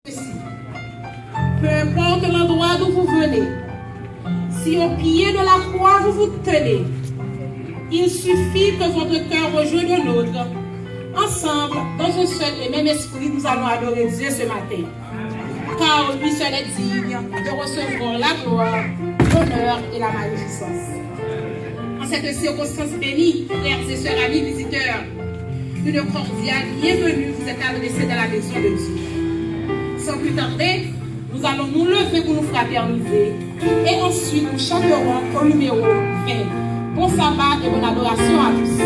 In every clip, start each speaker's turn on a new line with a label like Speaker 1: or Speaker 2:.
Speaker 1: Peu importe l'endroit d'où vous venez, si au pied de la croix vous vous tenez, il suffit que votre cœur rejoigne le nôtre. Ensemble, dans un seul et même esprit, nous allons adorer Dieu ce matin. Car lui seul est digne de recevoir la gloire, l'honneur et la magnificence. En cette circonstance bénie, frères et sœurs, amis, visiteurs, une cordiale bienvenue vous est adressée dans la maison de Dieu. Sans plus tarder, nous allons nous lever pour nous fraterniser et ensuite nous chanterons au numéro 20. Bon sabbat et bonne adoration à tous.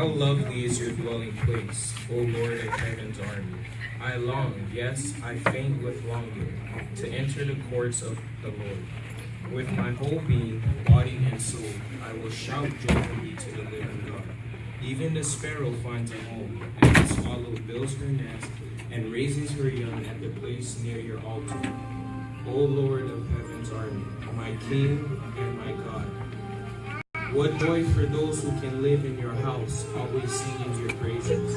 Speaker 2: How lovely is your dwelling place, O Lord of heaven's army. I long, yes, I faint with longing, to enter the courts of the Lord. With my whole being, body and soul, I will shout joyfully to the living God. Even the sparrow finds a home, and the swallow builds her nest, and raises her young at the place near your altar. O Lord of heaven's army, my King and my God. What joy for those who can live in your house, always singing your praises.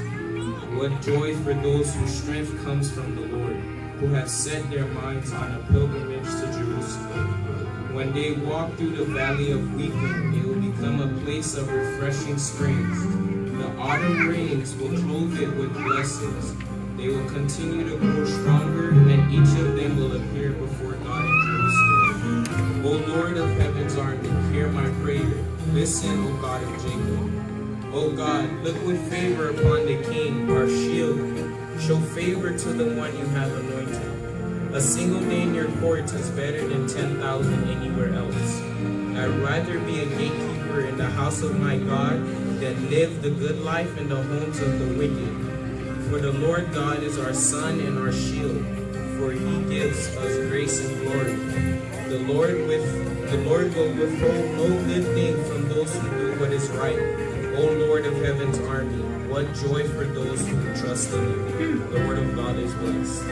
Speaker 2: What joy for those whose strength comes from the Lord, who have set their minds on a pilgrimage to Jerusalem. When they walk through the valley of weeping, it will become a place of refreshing springs. The autumn rains will clothe it with blessings. They will continue to grow stronger, and each of them will appear before God in Jerusalem. O Lord of heaven's army, hear my prayer. Listen, O God of Jacob. O God, look with favor upon the king, our shield. Show favor to the one you have anointed. A single day in your courts is better than 10,000 anywhere else. I'd rather be a gatekeeper in the house of my God than live the good life in the homes of the wicked. For the Lord God is our sun and our shield, for he gives us grace and glory. The Lord will withhold no good thing from those who do what is right. O Lord of heaven's army, what joy for those who trust in you. The word of God is blessed.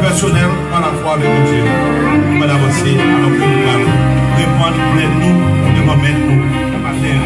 Speaker 3: Personnel par la foi avec mon Dieu. On va avancer alors que nous allons répondre plein nous devant mettre nous à terre.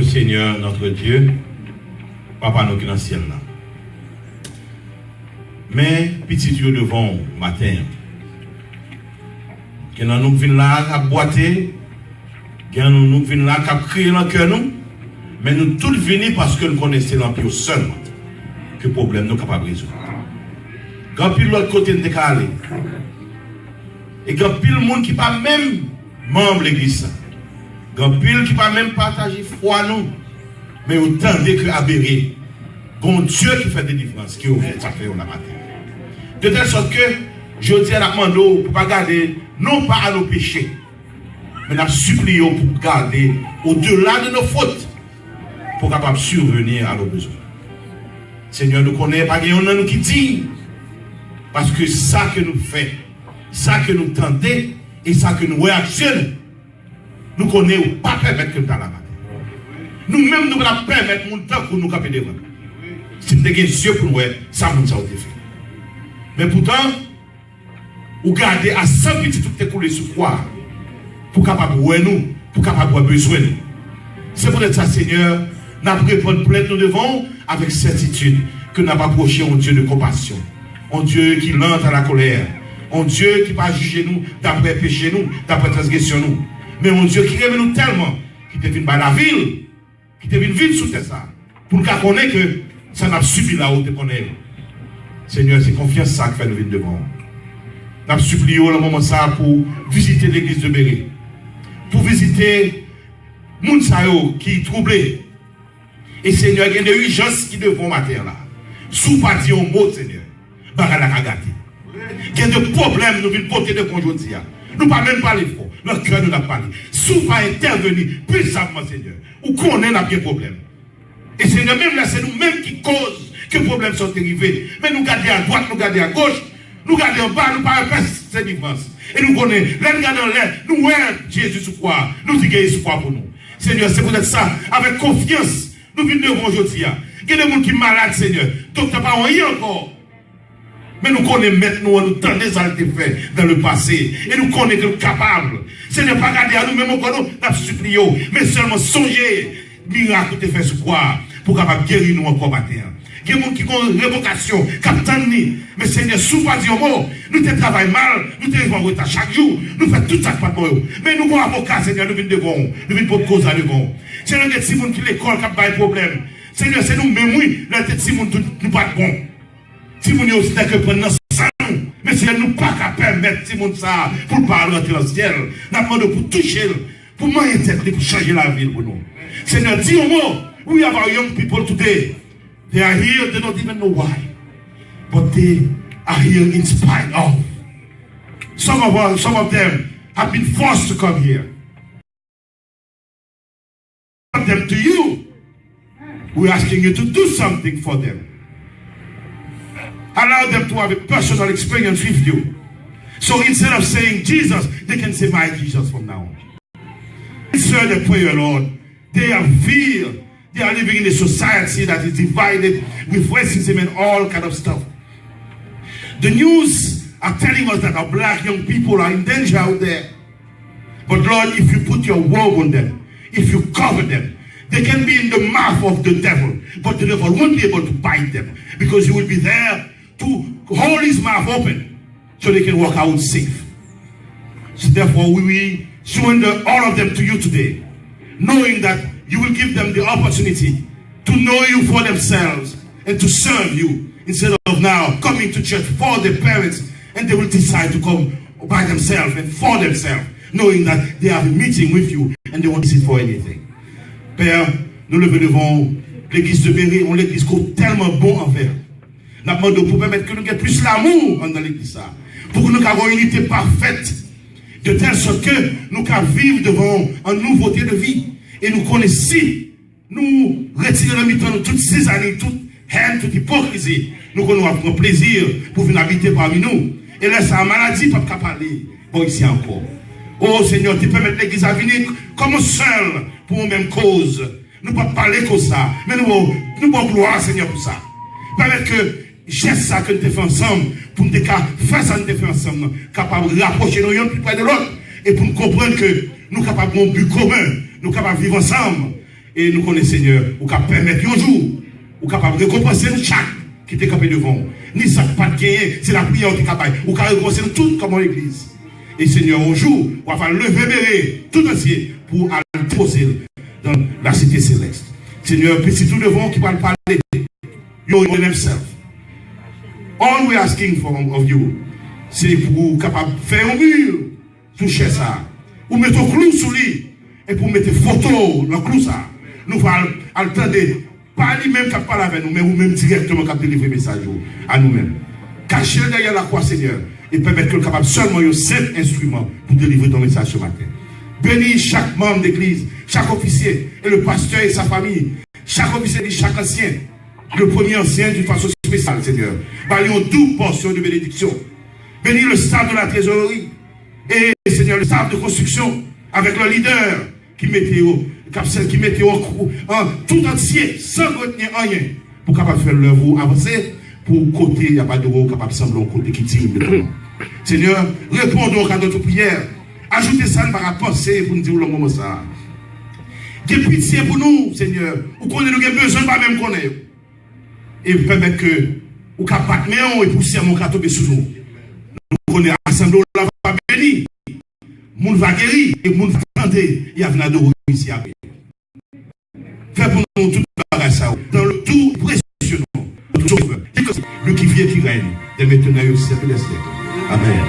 Speaker 3: Seigneur, notre Dieu, Papa nous qui est dans le ciel là. Mais, petit Dieu devant matin, que nous venons là à boiter, que nous venons là à crier dans le cœur nous, mais nous tous venons parce que nous connaissons l'empire seulement que le problème nous capable de résoudre. Quand puis l'autre côté de décalé, et quand puis le monde qui pas même membre de l'église, quand pile qui pas même partager foi nous, mais autant que aberré, bon Dieu qui fait des différences, qui ouvre ça fait la matin. De telle sorte que je dis à la demande pour pas garder non pas à nos péchés, mais nous supplions pour garder au-delà de nos fautes, pour capable survenir à nos besoins. Seigneur, nous connaissons pas qu'il y en a nous qui dit, parce que ça que nous faisons, ça que nous tentons et ça que nous réactionnons, Nous connaissons pas permettre que nous la nous-mêmes, nous ne pouvons pas permettre mon temps pour nous caper devant. Si nous avons des yeux pour nous, ça nous a fait. Mais pourtant, vous gardez à 100 petits tout écoulé sur quoi pour capable de nous, pour capable de besoin nous. C'est pour ça, Seigneur, nous avons répondre plainte nous devons avec certitude que nous avons approché un Dieu de compassion, un Dieu qui lente à la colère, un Dieu qui ne va pas juger nous d'après péché nous, d'après transgression nous, mais un Dieu qui aime nous tellement, qui te vient par la ville, qui te vient vivre sous ça, pour nous connaître que ça n'a subi là où te connaît. Seigneur, c'est confiance ça qui fait nous venir devant. Nous avons supplié au moment ça pour visiter l'église de Béré, pour visiter Mounsayo qui est troublé. Et Seigneur, il y a des urgences qui devront mater là. Sous pas dire un mot, Seigneur, il y a des problèmes, nous venons porter de conjoncture. Nous ne parlons même pas les faux. Notre cœur nous n'a pas parlé. Sous pas intervenir puissamment, Seigneur. Ou qu'on ait bien problème. Et Seigneur, même là, c'est nous-mêmes qui causent que les problèmes sont arrivés. Mais nous gardons à droite, nous gardons à gauche, nous gardons en bas, nous parlons pas cette différence. Et nous connaissons, là, nous gardons l'air, nous voyons Jésus sous quoi, nous disons qu'il est quoi pour nous. Seigneur, c'est peut-être ça, avec confiance, nous venons devant aujourd'hui. Il y a des gens qui sont malades, Seigneur. Donc, tu n'as pas rien encore. Mais nous connaissons maintenant, nous tant des altés faits dans le passé. Et nous connaissons que nous sommes capables. Seigneur, pas garder à nous-mêmes encore, nous avons supplié. Mais seulement songer, miracle que tu fais sur quoi, pour capable guérir nous encore matin. Il y a des gens qui ont une révocation, capitaine. Mais Seigneur, sous pas dire mot, nous te travaillons mal, nous te en retard chaque jour, nous faisons tout ça pas de moi. Mais nous avons un avocat, Seigneur, nous venons devant, nous venons pour cause à devant. Seigneur, il y a des gens qui l'école qui ont des problèmes. Seigneur, c'est nous-mêmes, oui, là, des gens qui nous pas bon. Si vous n'avez aussi que prendre ça, mais si nous pas qu'à permettre si vous ça pour parler dans le ciel, nous demandons pour toucher, pour moyen tête, pour changer la vie pour nous. Seigneur, dis au mot, we have our young people today. They are here, they don't even know why. But they are here in spite of. Some of them have been forced to come here. Them to you. We're asking you to do something for them. Allow them to have a personal experience with you. So instead of saying Jesus, they can say my Jesus from now on. Answer the prayer, Lord. They have fear. They are living in a society that is divided with racism and all kind of stuff. The news are telling us that our black young people are in danger out there. But Lord, if you put your robe on them, if you cover them, they can be in the mouth of the devil, but the devil won't be able to bite them because you will be there to hold his mouth open so they can walk out safe. So therefore, we will surrender all of them to you today, knowing that you will give them the opportunity to know you for themselves and to serve you instead of now coming to church for their parents, and they will decide to come by themselves and for themselves, knowing that they have a meeting with you and they won't sit for anything. Père, nous levons devant l'église de Béré, on l'église qui est tellement bon envers. Nous demandons pour permettre que nous ayons plus l'amour dans l'église, pour que nous ayons une unité parfaite, de telle sorte que nous puissions vivre devant une nouveauté de vie. Et nous connaissons, nous retirons le mi-temps de toutes ces années, toute haine, toute hypocrisie. Nous avons un plaisir pour venir habiter parmi nous. Et là, ça a maladie, pas de parler. Bon, ici encore. Oh Seigneur, tu permets l'église à venir comme seul pour une même cause. Nous ne pouvons pas parler comme ça, mais nous pouvons gloire, Seigneur, pour ça. Permettre que j'ai ça que nous te faisons ensemble, pour nous faire ça que nous te faisons ensemble, capable de rapprocher nos yeux plus près de l'autre, et pour nous comprendre que nous sommes capables d'un but commun, nous sommes capables de vivre ensemble. Et nous connaissons, Seigneur, nous sommes permettre un jour, nous sommes capables de récompenser chaque qui était campé devant. Ni ça pas de gagner, c'est la prière qui est capable. Nous sommes récompenser tout comme l'église. Et Seigneur, un jour, on va lever Béré tout entier pour aller poser dans la cité céleste. Seigneur, puis si tout devant qui va parler, you know himself. All we're asking of you, c'est pour capable faire un mur, toucher ça, ou mettre un clou sous lui, et pour mettre photo dans le clou ça. Nous allons attendre, pas lui-même qui parle avec nous, mais vous-même directement qui délivrer le message à nous-mêmes. Cachez derrière la croix, Seigneur, et permettre que le capable seulement un seul instrument pour délivrer ton message ce matin. Bénis chaque membre d'église, chaque officier, et le pasteur et sa famille, chaque officier et chaque ancien, le premier ancien d'une façon spéciale, Seigneur. Baillons une double portion de bénédiction. Bénis le staff de la trésorerie, et Seigneur, le staff de construction, avec le leader qui mettait en tout entier, sans retenir rien, pour capable faire l'œuvre avancer, pour côté, il n'y a pas de roue capable de sembler au côté qui tire. Seigneur, répondons à notre prière. Ajoutez ça par la pensée pour nous dire le moment ça. J'ai pitié pour nous, Seigneur. Ou qu'on ait besoin, pas même qu'on ait. Et permettre que, ou qu'à battre, et poussière mon tomber sous nous. Nous connaissons assemblée, la va béni. Moun va guérir, et moun va tenter, et il y a venir de ici à paix. Fais pour nous tout ça, dans le tout précieux nom, le sauveur, le qui vient qui règne, dès maintenant et au siècle des siècles. Amen.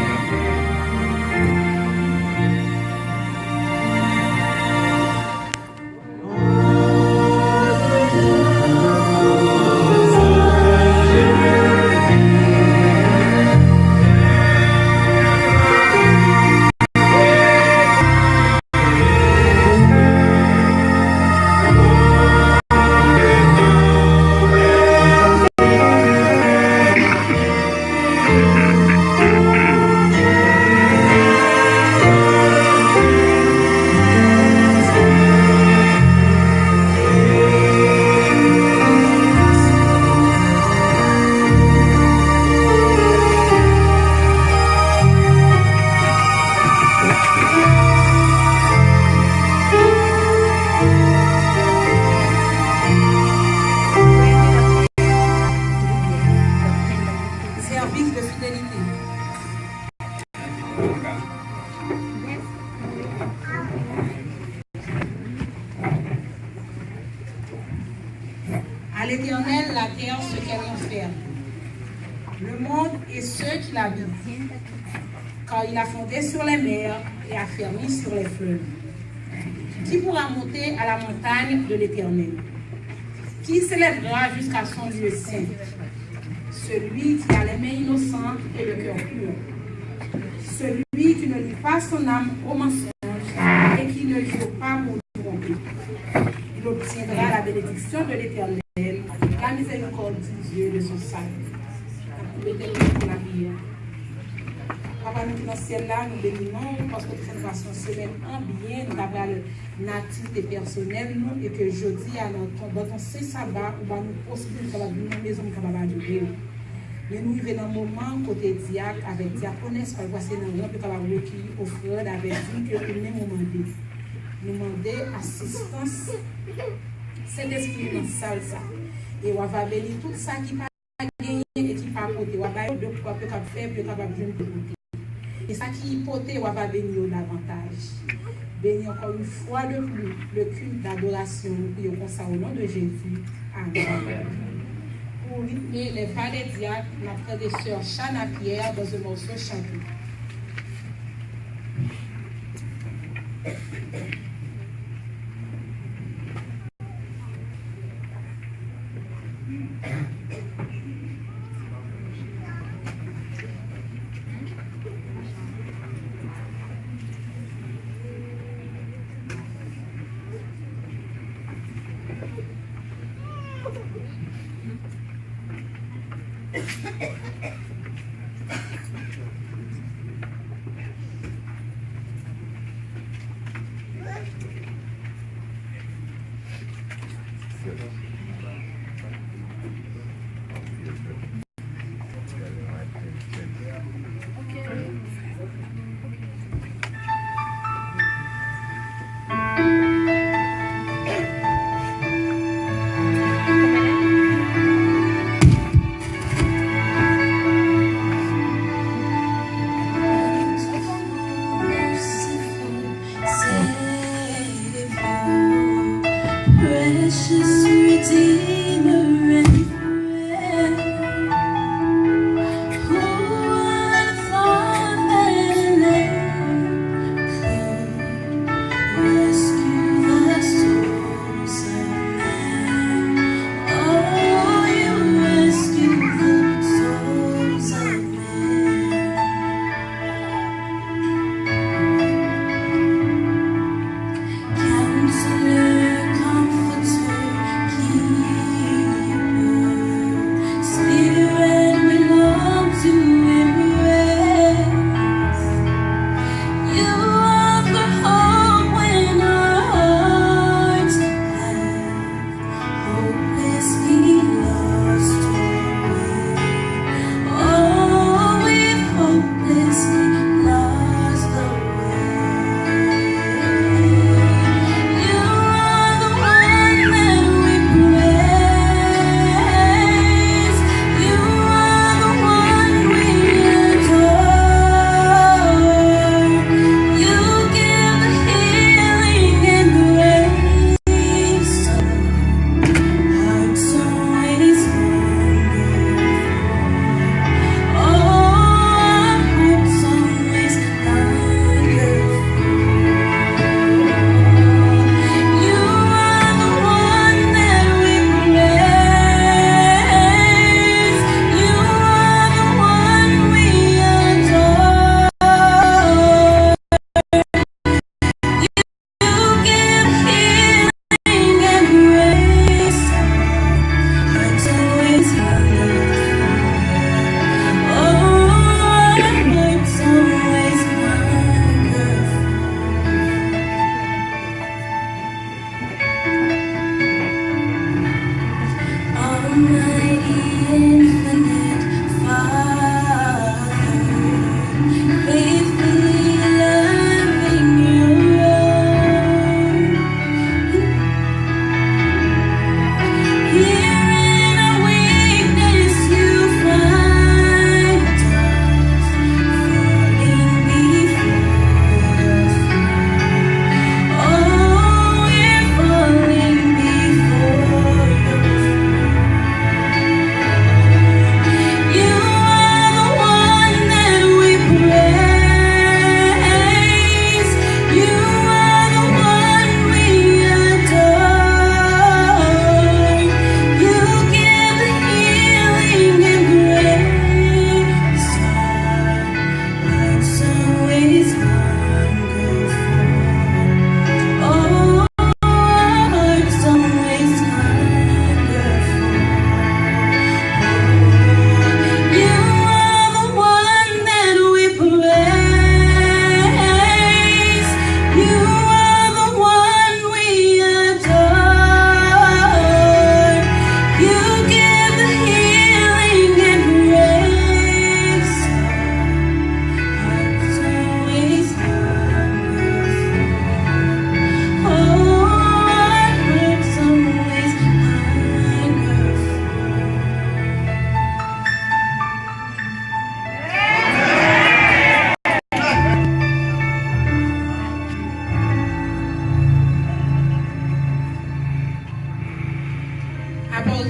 Speaker 1: À l'Éternel, la terre, ce qu'elle renferme, le monde et ceux qui l'habitent, car il a fondé sur les mers et a fermé sur les fleuves. Qui pourra monter à la montagne de l'Éternel? Qui s'élèvera jusqu'à son lieu saint? Celui qui a les mains innocentes et le cœur pur. Celui qui ne lie pas son âme au mensonge et qui ne joue pas pour tromper. Il obtiendra la bénédiction de l'Éternel, la miséricorde du Dieu de son salut. Pour la prière. Papa, nous dans le ciel là, nous bénissons parce que cette façon semaine en bien, nous avons le natif et personnel, nous, et que jeudi, dans ton saint sabbat, nous avons une possibilité de venir dans la maison de mais nous vivons dans un moment côté diacre avec diaconesse, parce que c'est un moment qui offre avec nous que nous demandons. Nous demandons assistance, cet esprit dans salle ça. Et on va bénir tout ça qui n'a pas gagné et qui n'a pas côté. On va bénir de quoi peut faire, peut capable de côté. Et ça qui est poté, on va bénir davantage. Bénir encore une fois de plus le culte d'adoration, et au ça au nom de Jésus. Amen. Pour rythmer les pas des diacres, notre frère et sœur Chana Pierre dans un morceau chanté.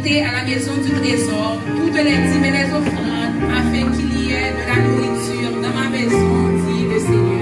Speaker 1: apporter à la maison du trésor toutes les dîmes et les offrandes, afin qu'il y ait de la nourriture dans ma maison, dit le Seigneur.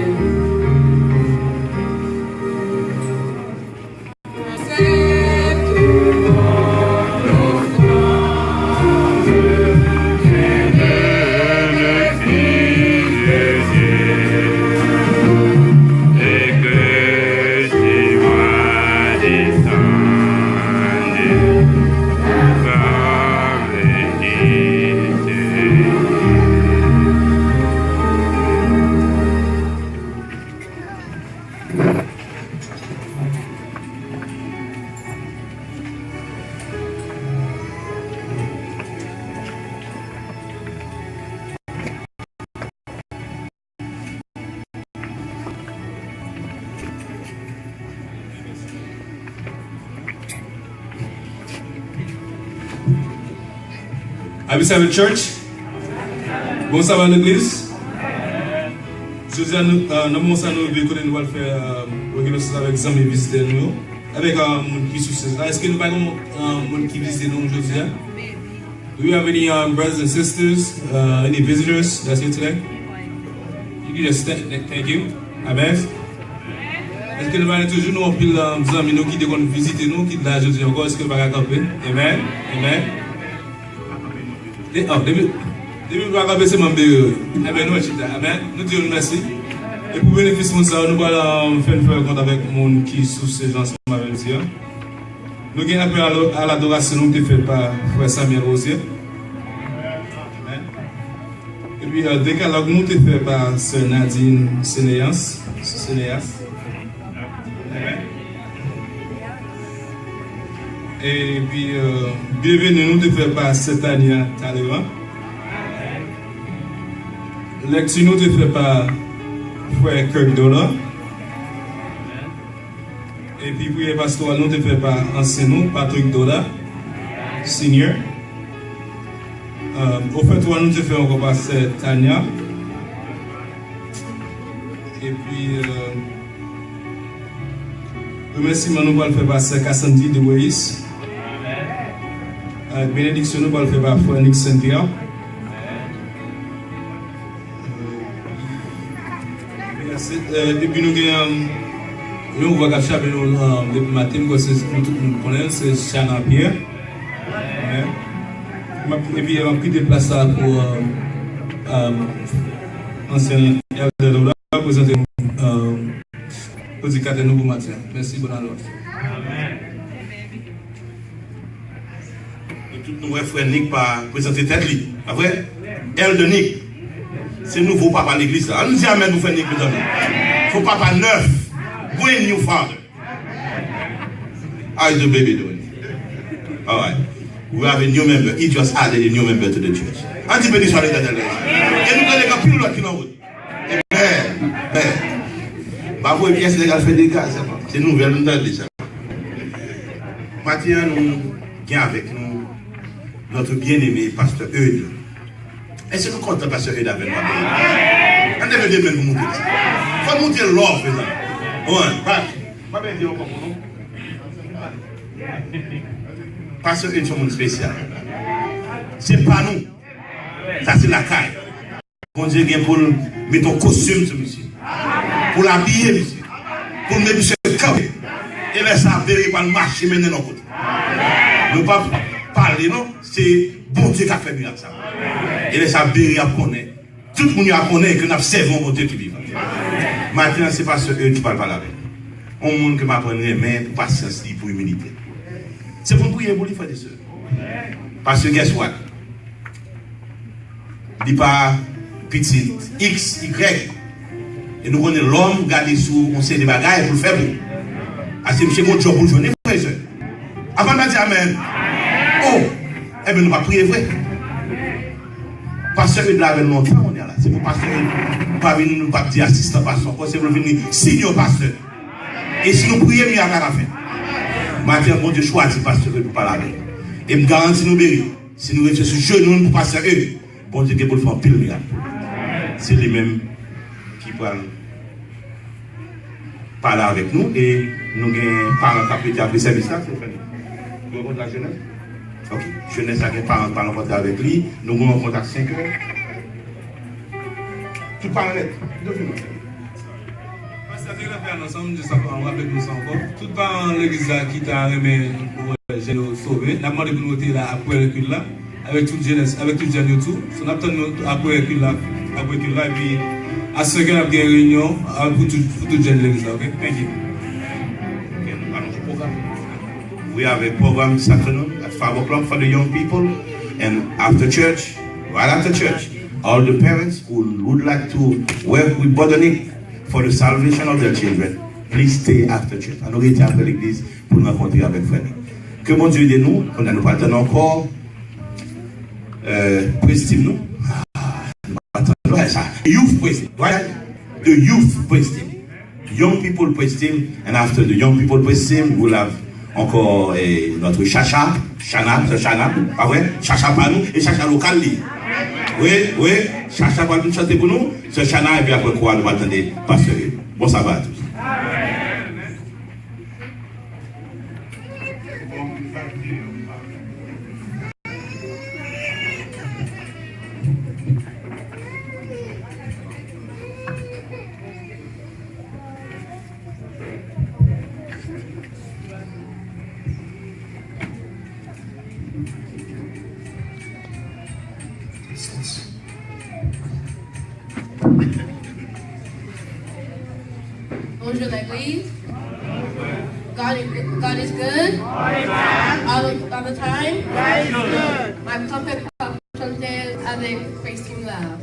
Speaker 4: Have you church? Bon, ça va l'église? Je dis à nous, nous allons faire avec les amis visiteurs, avec les gens qui sont là. Est-ce que nous avons des gens qui visitent nous aujourd'hui? Do we have any brothers and sisters, any visitors that's here today? You can just stand, thank you. Amen. Est-ce que nous avons toujours des amis qui viennent visiter nous, qui sont là aujourd'hui encore? Est-ce que nous allons camper? Amen. Amen. Depuis nous avons baissé mon bébé. Amen. Nous disons merci. Et pour bénéficier de ça, nous allons faire une rencontre avec les gens qui sont ces gens avec nous. Nous avons appelé à l'adoration qui est faite par Frère Samuel Rosier. Et puis, le décalogue nous est fait par Sœur Nadine Sénéas. Et puis, bienvenue nous est fait par Setania Talera. Lecture nous est fait par Frère Kirk Dollar. Et puis, prière pastorale nous est fait par enseignant Patrick Dollar, senior. Au fait, nous est fait encore par Tania. Et puis, remerciement nous allons faire par Cassandre de Weiss. Bénédiction nous allons faire par Frère Nick Cynthia. Et puis nous voyons que le matin, nous connaissons, c'est Chana Pierre. Et puis on a pris des places pour ancien Elder pour présenter le nouveau matin. Merci, bonne année.
Speaker 3: Tout nous frère Nick par présenter tête lui. Après, Elder Nick, c'est nouveau papa l'église. On nous dit amen pour faire Nick, mes amis. For papa neuf, brand new father. How is the baby doing? All right. We have a new member. He just added a new member to the church. Anti béni soit l'éternel. Et nous connaissons plus loin qui nous route. Amen. Bah vous pièce légale fait des gaz. C'est nouvelle nous donne déjà. Maintenant nous gagnons avec nous notre bien-aimé pasteur Eudes. Est-ce que nous comptons pasteur Eudes avec nous? On devait dire même vous montrer ça. Faut monter l'or, président. Ouais, pas bien dire encore pour nous. Pasteur Eudes, c'est un monde spécial. C'est pas nous. Ça, c'est la caille. Bon Dieu vient pour mettre un costume sur monsieur. Pour l'habiller, monsieur. Pour mettre monsieur camper. Et laisser ça verrer par le marché maintenant dans côté. Ne pas parler, non? C'est bon Dieu qui a fait bien ça. Et laisser ça verrer à connaître. Tout le monde a connaît que nous servons bon Dieu qui vit. Maintenant, c'est pas ce qui parle pas là. On monde qui m'apprend les mains pour patience, pour humilité. C'est pour prier pour les frères et sœurs. Parce que, guess what? Il n'y a pas petit X, Y. Et nous connaissons l'homme garder sous on sait des bagages pour le faire. C'est monsieur mon job pour le journée, frères et sœurs. Avant de dire amen. Oh, eh bien, nous ne pas prier vrai. Pasteur de la longtemps, on est là. C'est pour pasteur, pas venir nous pas dire assistant pasteur, c'est pour venir senior pasteur. Et si nous prions, il y a rien à faire. Maintenant, bon Dieu choisit pasteur pour parler avec. Et me garantit nous bérir. Si nous restons sur le genou pour pasteur, bon Dieu pour le faire pile miracle. C'est les mêmes qui parler avec nous et nous avons parlé après service là, c'est fini. Vous avez la jeunesse? Ok. Jeunesse a des parents pas en contact avec lui. Nous avons en contact 5 heures. Tout parent net.
Speaker 4: Ensemble, je sais pas, on va avec nous encore. Tout parent l'église qui t'a remis pour gérer sauver. N'a demandé pour nous là après le recul là. Avec toute jeunesse, avec toute jeunesse tout. On a besoin après le recul là. Après le recul là. Et puis, à ce qu'on a bien réunion pour toute jeune l'église là. Ok? Thank you.
Speaker 3: Okay, nous allons au programme. We have a program this afternoon at 5 o'clock for the young people. And after church, right after church, all the parents who would like to work with Bodonic for the salvation of their children, please stay after church. On aurait été après l'église pour nous rencontrer avec frère. Que mon Dieu aide nous, on a nous attendre encore. Praise team nous. Youth praise team, right? The youth praise team. Young people praise team, and after the young people praise team, we'll have encore notre Chacha, pas vrai? Chacha pas nous et Chacha local. Oui, Chacha va nous chanter pour nous. Ce Chana et puis après quoi nous attendons pasteur. Bon sabbat à tous.
Speaker 5: Bonjour l'église. God is good. All the time. My puppet chantait avec Praise Team Love.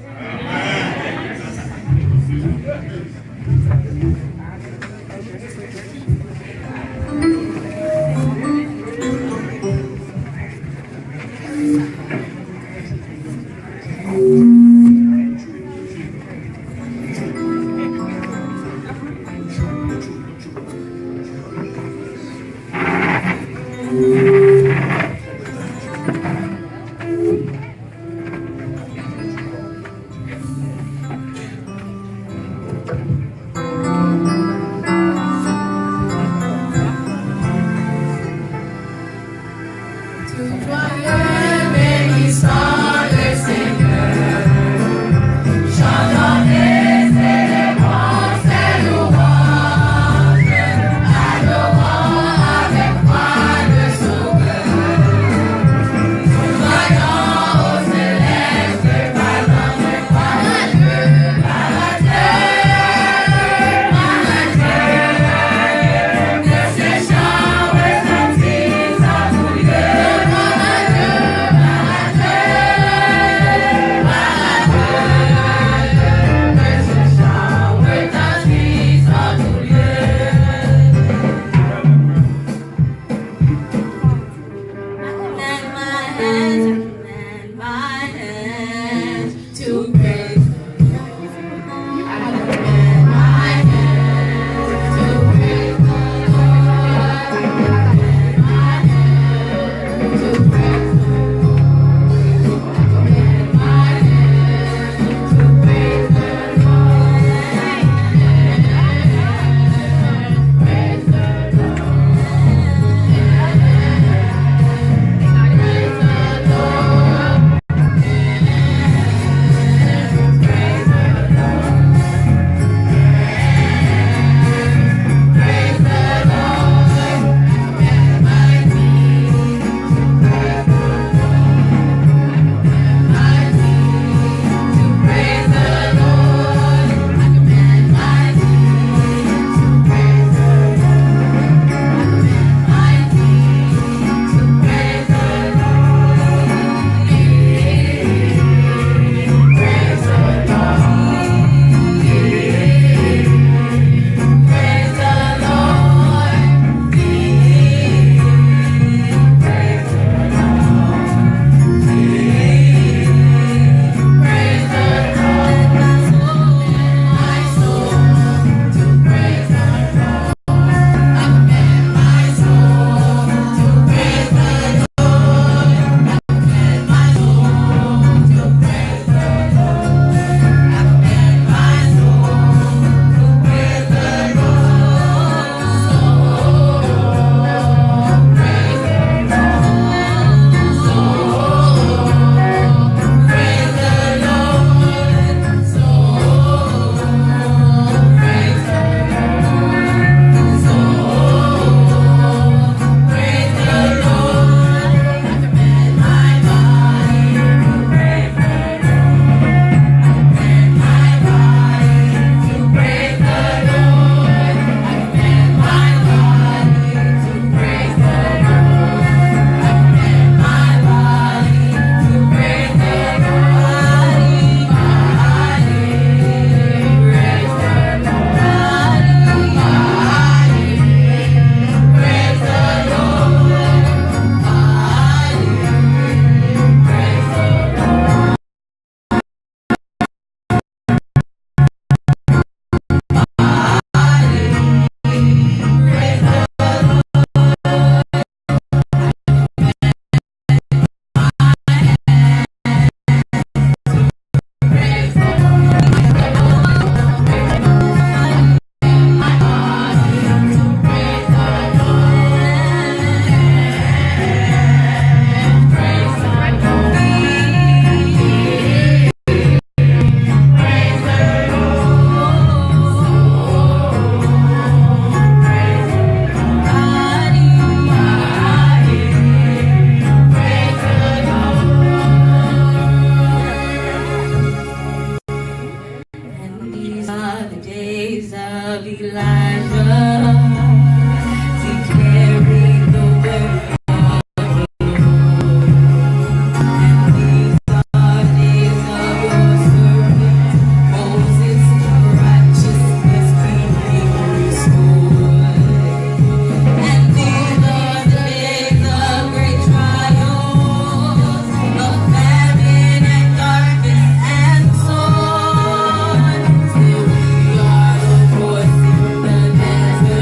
Speaker 6: Still we are the voice in the desert.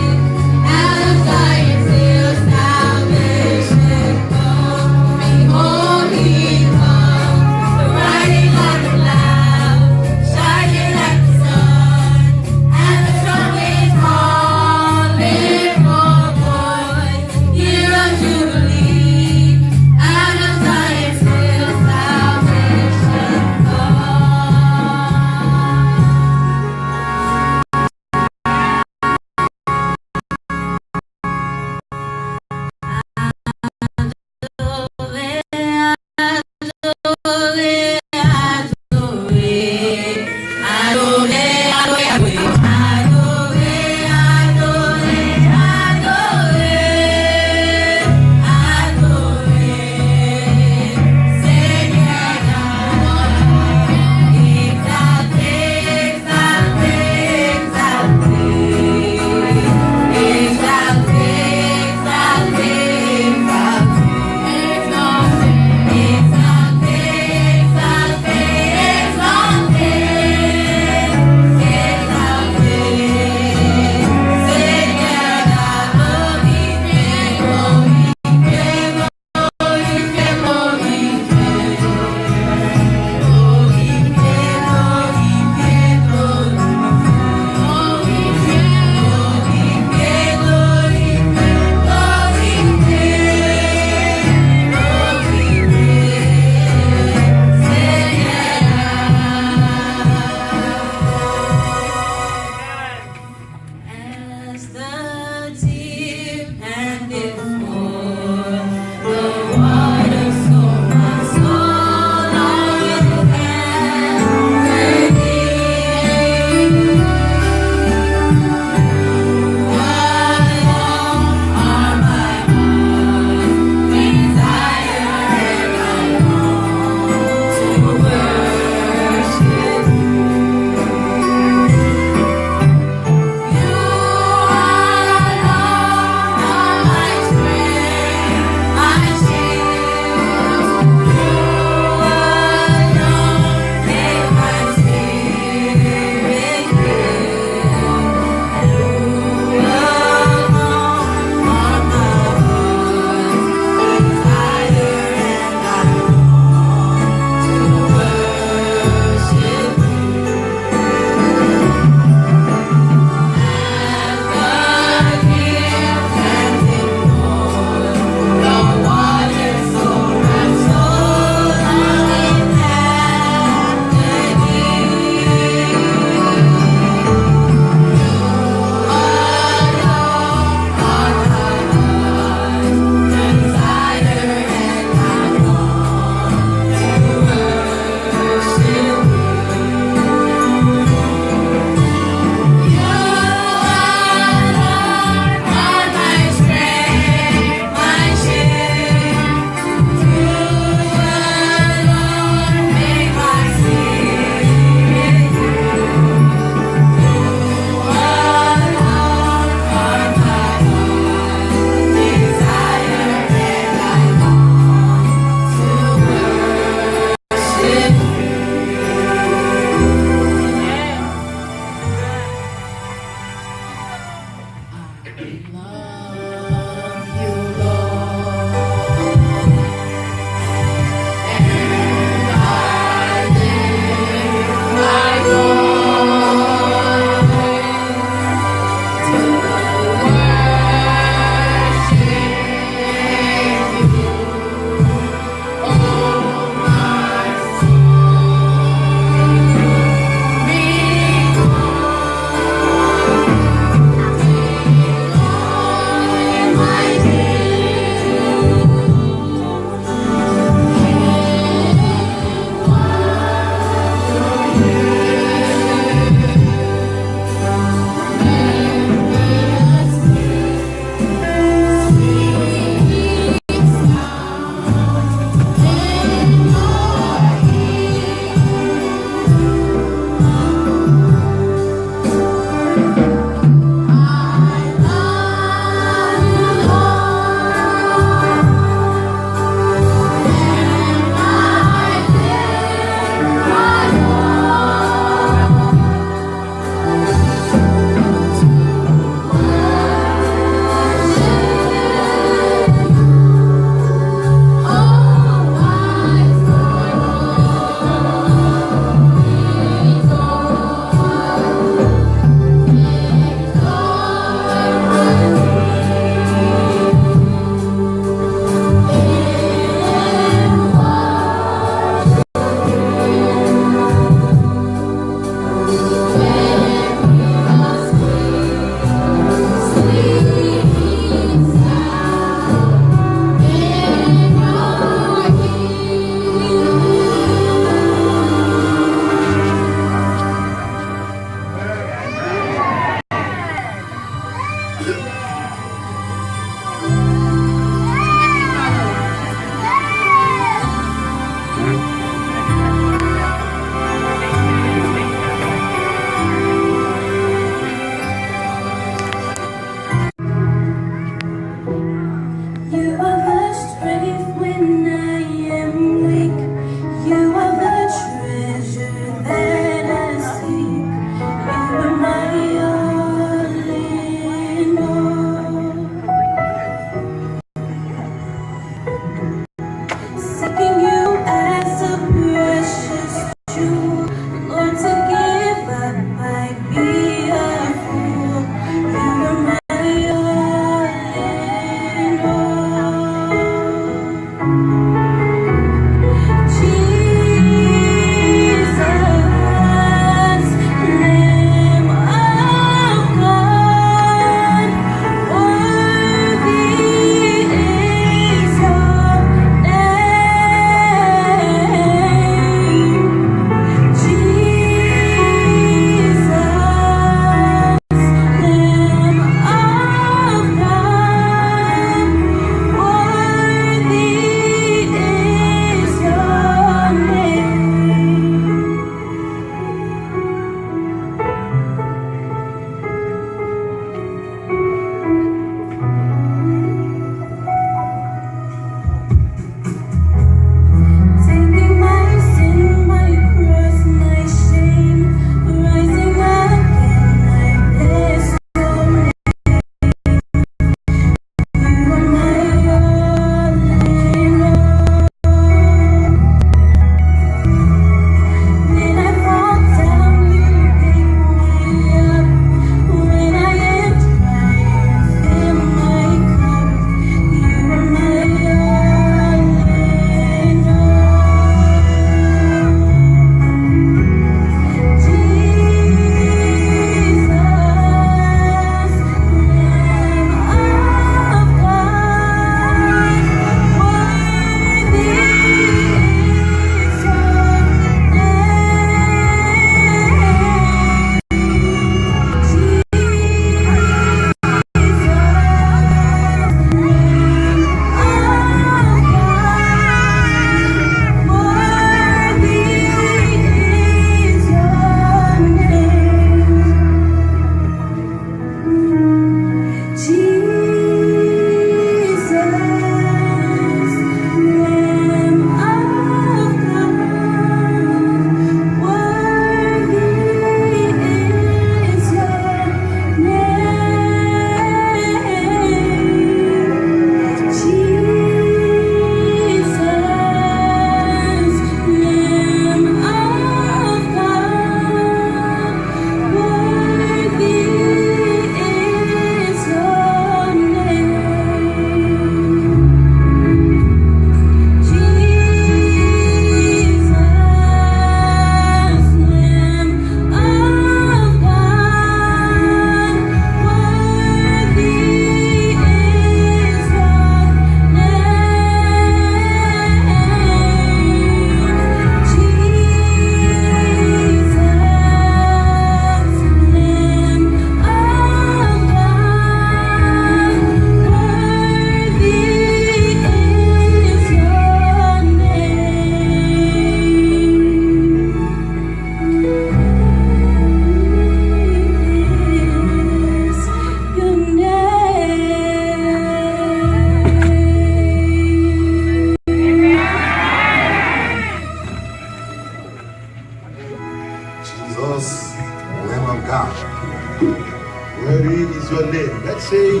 Speaker 6: Worthy is your name. Let's say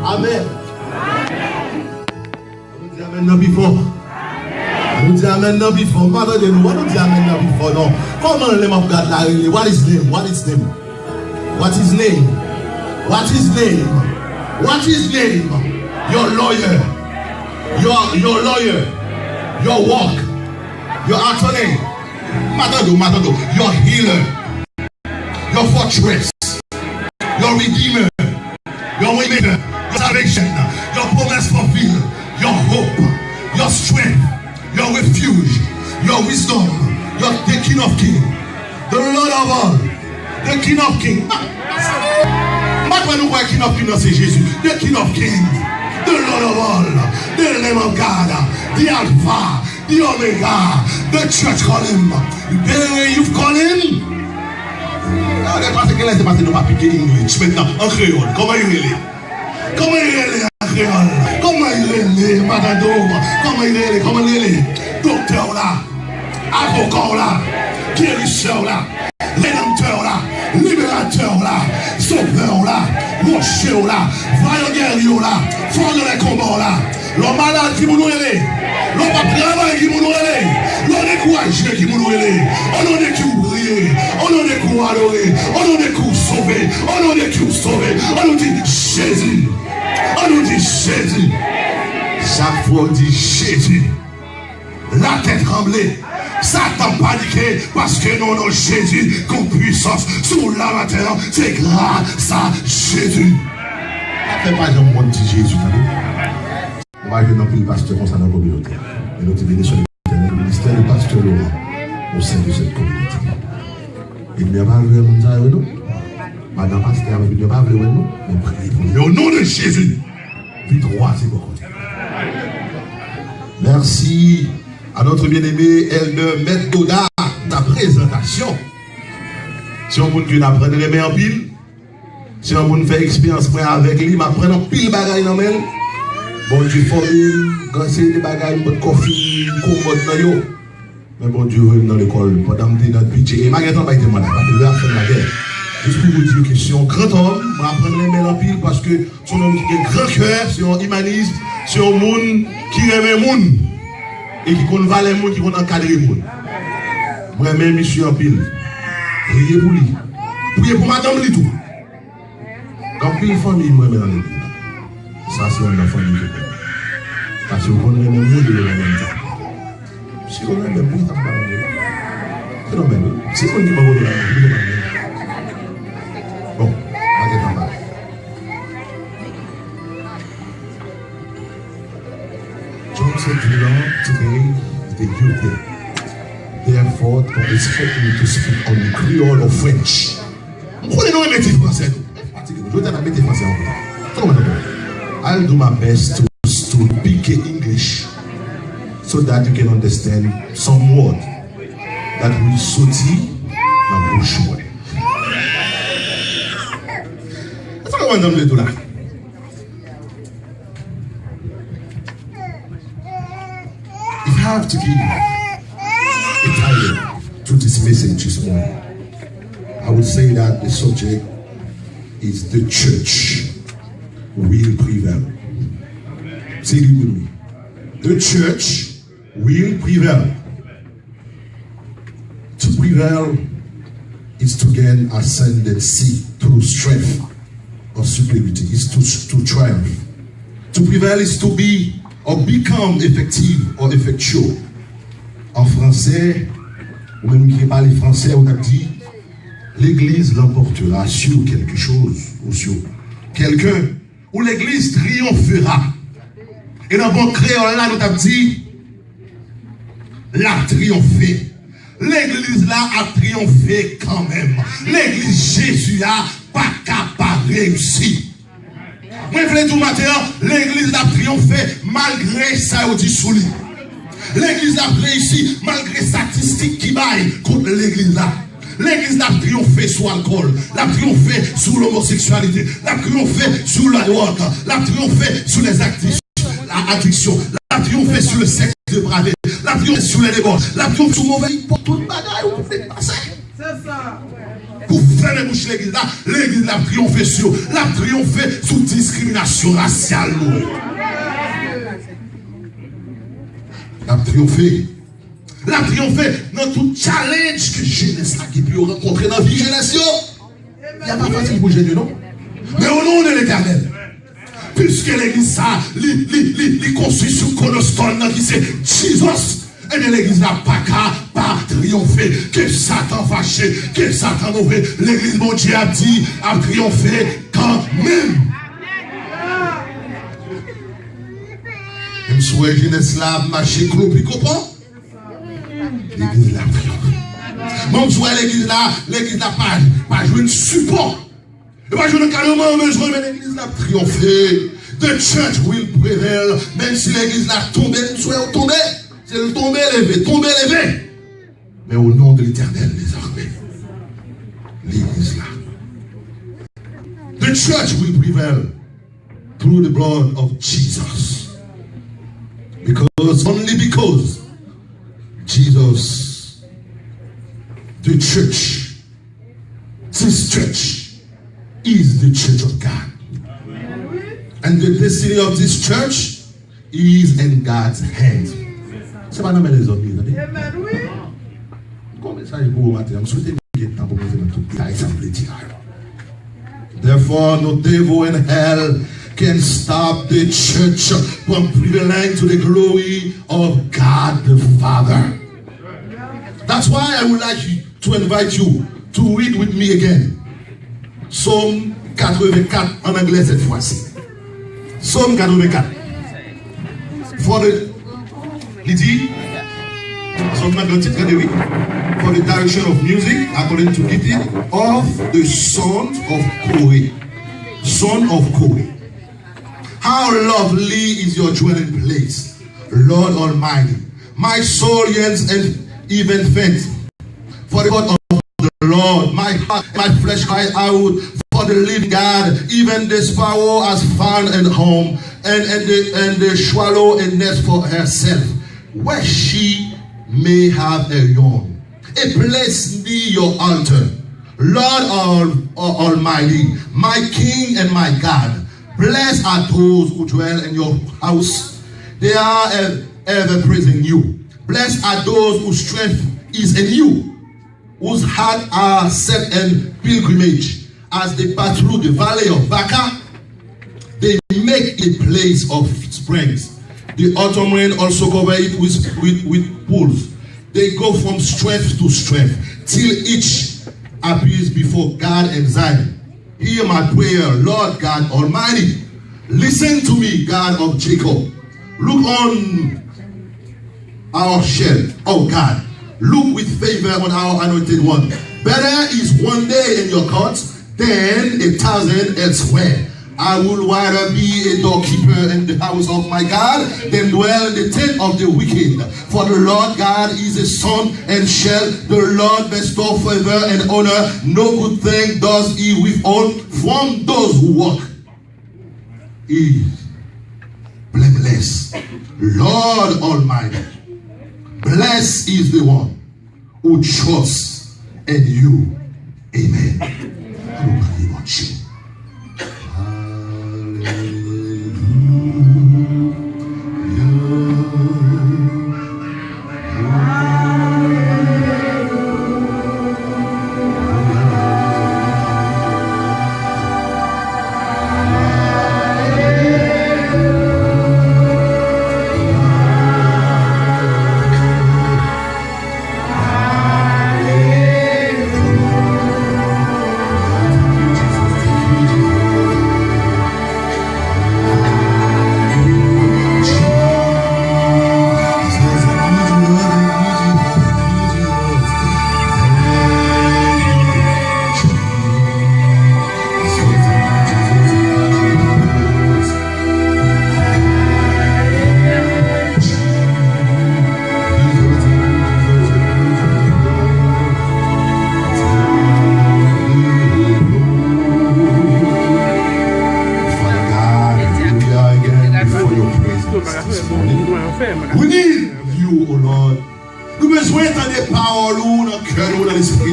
Speaker 6: Amen. Amen now before. I don't say Amen now before. Mother, they know. I don't say Amen now before. No. Come on, name of God, Larry. What is name? What is name? What is name? What is name? What is name? Your lawyer. Your lawyer. Your walk. Your attorney. Matado. Your healer. Your fortress. Your redeemer. Your waymaker. Your salvation. Your promise fulfilled. Your hope. Your strength. Your refuge. Your wisdom. The King of Kings. The Lord of all. The King of Kings. Maintenant, King of Kings, c'est Jésus. The King of Kings. The Lord of all. The Lamb of God. The Alpha. The Omega. The church call him. You've called him. Parce que là, c'est passé de ma piquer English. Maintenant, en créole. Comment il est? Comment il est en créole? Comment il est, Matado? Comment il est? Comment il est? Docteur là. Avocat là. Guérisseur là. Rédempteur là. Libérateur là. Sauveur là. Rocher là. Vaillant guerrier là. Fort de les combats là. L'homme malade qui nous est. L'homme pas travail qui nous est. L'homme découragé qui nous est. On en est qui oublié. On en est qui adoré. On en est qui sauvé. On en est qui sauvé. On nous dit Jésus. On nous dit Jésus. Chaque fois on dit Jésus. La tête tremblée. Satan paniqué parce que nous avons Jésus comme puissance sur la matin. C'est grâce à Jésus. Ça fait pas de monde dit Jésus. On va venir dans le pasteur comme ça dans la communauté. Et nous venons sur le ministère du pasteur Laurent au sein de cette communauté. Il n'y a pas de monde nous. Madame pasteur, il n'y a pas de monde nous. On prie pour lui. Au nom de Jésus. Victoire, c'est bon. Merci à notre bien-aimé Elder Maître Godard, ta présentation. Si on veut qu'il apprenne les mains en pile, si on veut faire expérience avec lui, m'apprendre en pile bagaille dans elle. Bon Dieu formule, quand c'est des bagailles, bon coffee, commode dans yo. Mais bon Dieu veut dans l'école, pendant que notre budget, et Magasin va être malade, parce que là, c'est la guerre. Juste pour vous dire que c'est un grand homme, m'apprendre les mains en pile, parce que son homme qui a un grand cœur, c'est un humaniste, c'est un monde qui aime le monde. Et qui compte valer le monde, qui compte encadrer le monde. Moi-même, je suis en pile. Priez pour lui. Priez pour madame lui tout. Quand pile famille, moi-même dans l'église. Ça, c'est une famille. Parce que vous connaissez le monde de la même temps. Si vous avez le monde, c'est non même. Si vous avez le monde de la même temps. Bon, on va être en bas. John said to the Lord, today is the youth day. Therefore, don't expect me to speak only Creole or French. I'll do my best to speak English so that you can understand some word that will sauter dans bouche. That's what I want them to do now. If I have to give a title to this message this morning, I would say that the subject is the church will prevail. Say it with me. The church will prevail. To prevail is to gain ascendancy through strength or superiority. Is to triumph. To prevail is to be or become effective or effectual. En français, ou même qui parle français, on a dit l'église l'emportera sur quelque chose ou sur quelqu'un, où l'église triomphera. Et dans le bon créole là, nous avons dit la triompher. L'église là a triomphé quand même. L'église Jésus a pas capable de réussir. Moi, je voulais tout matin, l'église a triomphé malgré ça, on dit sous lui. L'église a réussi malgré statistiques qui baillent contre l'église là. L'église a triomphé sur l'alcool, l'a triomphé sur l'homosexualité, l'a triomphé sur la drogue, l'a triomphé sur les addictions, l'a triomphé sur le sexe dépravé, l'a triomphé sur les débauches, l'a triomphé sur le mauvais pour tout le bagage où vous faites passer. C'est ça. fermer bouche l'église l'a triomphé sur sous discrimination raciale. L'a triomphé dans tout challenge que jeunesse a pu rencontrer dans la vie jeunesse. Il n'y a pas facile pour Jésus, non? Mais au nom de l'Éternel, puisque l'église ça, les construit sur Cornerstone qui c'est Jesus. Et bien l'église n'a pas triomphé, que Satan fâché, que Satan mauvais. L'église, mon Dieu, a dit, a triomphé quand même. Même si la jeunesse là, marché clos, puis comprend. L'église n'a triomphé. Même si l'église n'a pas joué un support. Et pas joué un carrément besoin, mais l'église n'a triomphé. The church will prevail, même si l'église n'a tombé, nous soyons tombés. C'est le tomber levé. Mais au nom de l'Éternel, les armées, l'église là. The church will prevail through the blood of Jesus. Only because Jesus, the church, this church is the church of God. And the destiny of this church is in God's hands. C'est pas dans les autres, amen, oui. Comme message pour vous matin, je souhaite que temps pour poser tout exemple dire. Therefore, no devil in hell can stop the church from prevailing to the glory of God the Father. That's why I would like you to invite you to read with me again. Psaume 84 en anglais cette fois-ci. Psaume 84. Il dit, for the direction of music, according to Gideon, of the sons of Korah. Son of Korah. How lovely is your dwelling place, Lord Almighty. My soul yearns and even faints for the God of the Lord. My heart, my flesh cries out for the living God. Even the sparrow has found a home, and the swallow a nest for herself, where she may have a young. A place near your altar, Lord Almighty, my King and my God. Blessed are those who dwell in your house. They are ever praising you. Blessed are those whose strength is in you, whose hearts are set in pilgrimage. As they pass through the valley of Baca, they make a place of springs. The autumn rain also cover it with pools. They go from strength to strength, till each appears before God in Zion. Hear my prayer, Lord God Almighty. Listen to me, God of Jacob. Look on our shed, oh God. Look with favor on our anointed one. Better is one day in your courts than 1,000 elsewhere. I would rather be a doorkeeper in the house of my God than dwell in the tent of the wicked. For the Lord God is a sun and shall the Lord bestow favor and honor. No good thing does he withhold from those who walk. He is blameless. Lord Almighty, blessed is the one who trusts in you. Amen. Nobody wants you.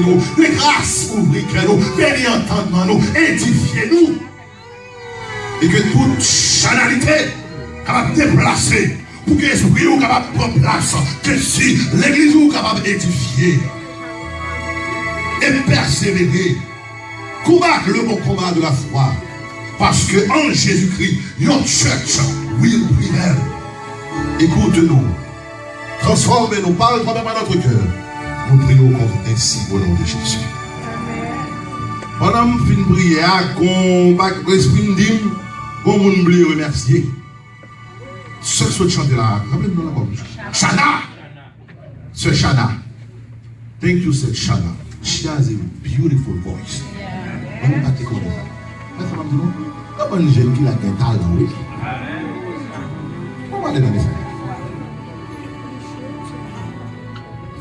Speaker 6: nous, les grâces ouvrir nous, bénis entendement nous, édifiez-nous. Et que toute chanalité capable de déplacer, pour que l'esprit soit capable de prendre place, que si l'église soit capable d'édifier et persévérer, combattre le bon combat de la foi. Parce que en Jésus-Christ, your church will prevail. Écoute-nous, transformez-nous, parle par notre cœur. Nous prions ainsi au nom de Jésus. Pendant que je prie, qu'on l'esprit me dit, bon, nous voulons remercier. Ce que je chante là, rappelez-nous la bonne. Shana! Sir Shana. Thank you, Sir Shana. She has a beautiful voice. On va te connaître ça. Comment une jeune qui a un talent, oui. On va aller dans les familles.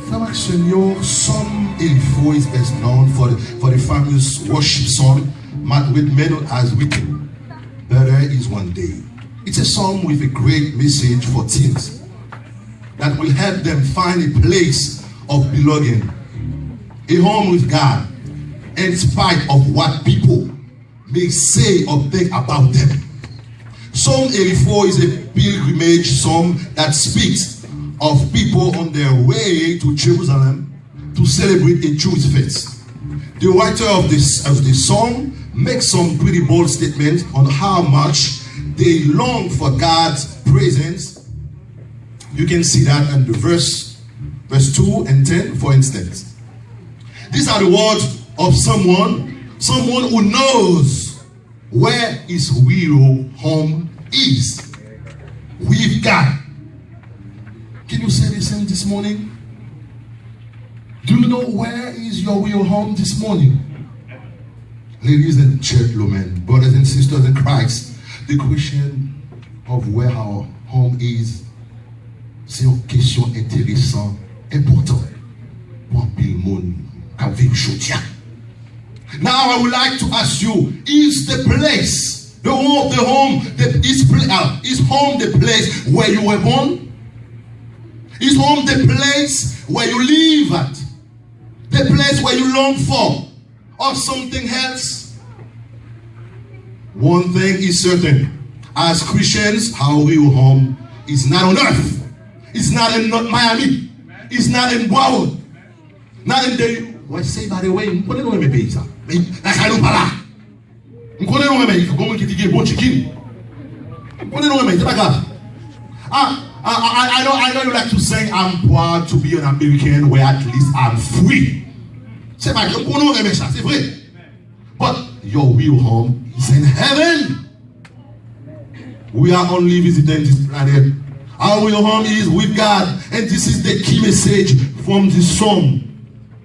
Speaker 6: Frère Seigneur, Psalm 84 is best known for the famous worship song with men as written. Better is one day. It's a psalm with a great message for teens that will help them find a place of belonging, a home with God, in spite of what people may say or think about them. Psalm 84 is a pilgrimage psalm that speaks of people on their way to Jerusalem to celebrate a Jewish feast. The writer of this song makes some pretty bold statements on how much they long for God's presence. You can see that in the verse 2 and 10, for instance. These are the words of someone who knows where his real home is. With God. Can you say the same this morning? Do you know where is your real home this morning? Ladies and gentlemen, brothers and sisters in Christ, the question of where our home is, c'est une question intéressante, importante pour tout le monde qui vit aujourd'hui. Now I would like to ask you, is the place, is home the place where you were born? Is home the place where you live at? The place where you long for? Or something else? One thing is certain. As Christians, our real home is not on earth. It's not in Miami. It's not in Broward. Not in the... What I say, by the way, je connais mes pays ça. Mais la caillou pas là. Je connais mes pays. Comment qui dit bon chicken? Je connais mes pays. C'est pas grave. I know you like to say I'm proud to be an American where at least I'm free. C'est pas grave. Je connais mes ça. C'est vrai. But your real home is in heaven. We are only visiting this planet. Our real home is with God. And this is the key message from this song.